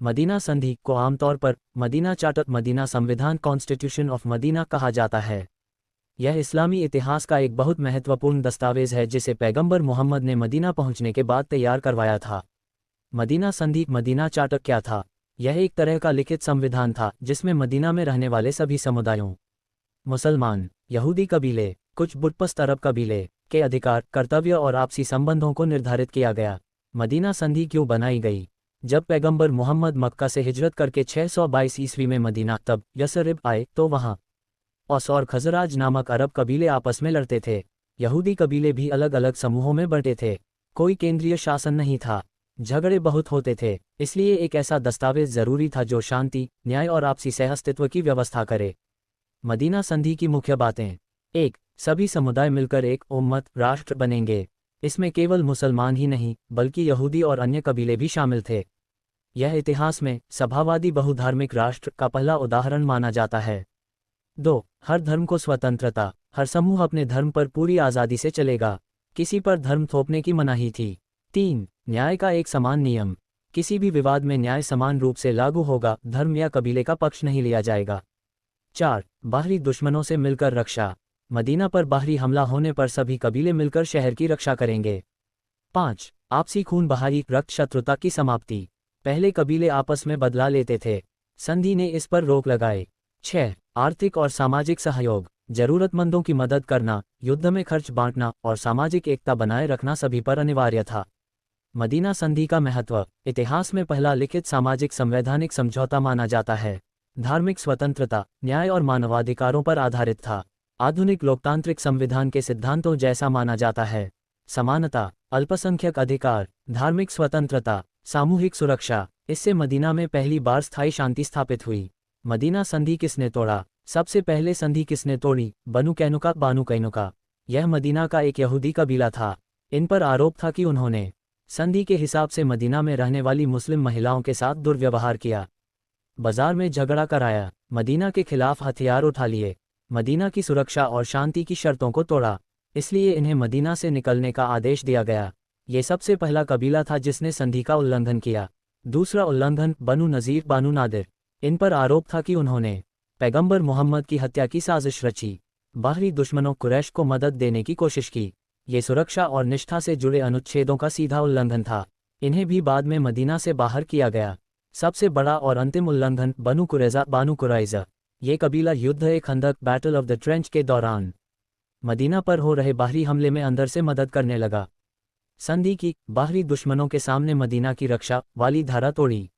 Medina संधि को आमतौर पर मदीना चार्टर, मदीना संविधान, कॉन्स्टिट्यूशन ऑफ मदीना कहा जाता है। यह इस्लामी इतिहास का एक बहुत महत्वपूर्ण दस्तावेज है जिसे पैगंबर मोहम्मद ने मदीना पहुंचने के बाद तैयार करवाया था। मदीना संधि, मदीना चार्टर क्या था? यह एक तरह का लिखित संविधान था जिसमें मदीना में रहने वाले सभी समुदायों, मुसलमान, यहूदी कबीले, कुछ बुतपरस्त अरब कबीले के अधिकार, कर्तव्य और आपसी संबंधों को निर्धारित किया गया। मदीना संधि क्यों बनाई गई? जब पैगंबर मोहम्मद मक्का से हिजरत करके 622 ईस्वी में मदीना तब यसरिब आए तो वहाँ औस और खजराज नामक अरब कबीले आपस में लड़ते थे। यहूदी कबीले भी अलग अलग समूहों में बंटे थे। कोई केंद्रीय शासन नहीं था, झगड़े बहुत होते थे। इसलिए एक ऐसा दस्तावेज जरूरी था जो शांति, न्याय और आपसी सहअस्तित्व की व्यवस्था करे। मदीना संधि की मुख्य बातें। 1. सभी समुदाय मिलकर एक उम्मत, राष्ट्र बनेंगे। इसमें केवल मुसलमान ही नहीं बल्कि यहूदी और अन्य कबीले भी शामिल थे। यह इतिहास में सभावादी बहुधार्मिक राष्ट्र का पहला उदाहरण माना जाता है। 2. हर धर्म को स्वतंत्रता, हर समूह अपने धर्म पर पूरी आज़ादी से चलेगा, किसी पर धर्म थोपने की मनाही थी। 3. न्याय का एक समान नियम, किसी भी विवाद में न्याय समान रूप से लागू होगा, धर्म या कबीले का पक्ष नहीं लिया जाएगा। 4. बाहरी दुश्मनों से मिलकर रक्षा, मदीना पर बाहरी हमला होने पर सभी कबीले मिलकर शहर की रक्षा करेंगे। 5. आपसी खून बहाई, रक्त शत्रुता की समाप्ति, पहले कबीले आपस में बदला लेते थे, संधि ने इस पर रोक लगाई। 6. आर्थिक और सामाजिक सहयोग, जरूरतमंदों की मदद करना, युद्ध में खर्च बांटना और सामाजिक एकता बनाए रखना सभी पर अनिवार्य था। मदीना संधि का महत्व। इतिहास में पहला लिखित सामाजिक संवैधानिक समझौता माना जाता है। धार्मिक स्वतंत्रता, न्याय और मानवाधिकारों पर आधारित था। आधुनिक लोकतांत्रिक संविधान के सिद्धांतों जैसा माना जाता है। समानता, अल्पसंख्यक अधिकार, धार्मिक स्वतंत्रता, सामूहिक सुरक्षा। इससे मदीना में पहली बार स्थायी शांति स्थापित हुई। मदीना संधि किसने तोड़ा? सबसे पहले संधि किसने तोड़ी? बनु कैनुका। यह मदीना का एक यहूदी कबीला था। इन पर आरोप था कि उन्होंने संधि के हिसाब से मदीना में रहने वाली मुस्लिम महिलाओं के साथ दुर्व्यवहार किया, बाजार में झगड़ा कराया, मदीना के खिलाफ हथियार उठा लिए, मदीना की सुरक्षा और शांति की शर्तों को तोड़ा। इसलिए इन्हें मदीना से निकलने का आदेश दिया गया। ये सबसे पहला कबीला था जिसने संधि का उल्लंघन किया। दूसरा उल्लंघन बनु नज़ीर बानु नादिर। इन पर आरोप था कि उन्होंने पैगंबर मोहम्मद की हत्या की साजिश रची, बाहरी दुश्मनों कुरैश को मदद देने की कोशिश की। ये सुरक्षा और निष्ठा से जुड़े अनुच्छेदों का सीधा उल्लंघन था। इन्हें भी बाद में मदीना से बाहर किया गया। सबसे बड़ा और अंतिम उल्लंघन बनु कुरैज़ा। ये कबीला युद्ध खंदक, बैटल ऑफ द ट्रेंच के दौरान मदीना पर हो रहे बाहरी हमले में अंदर से मदद करने लगा। संधि की बाहरी दुश्मनों के सामने मदीना की रक्षा वाली धारा तोड़ी।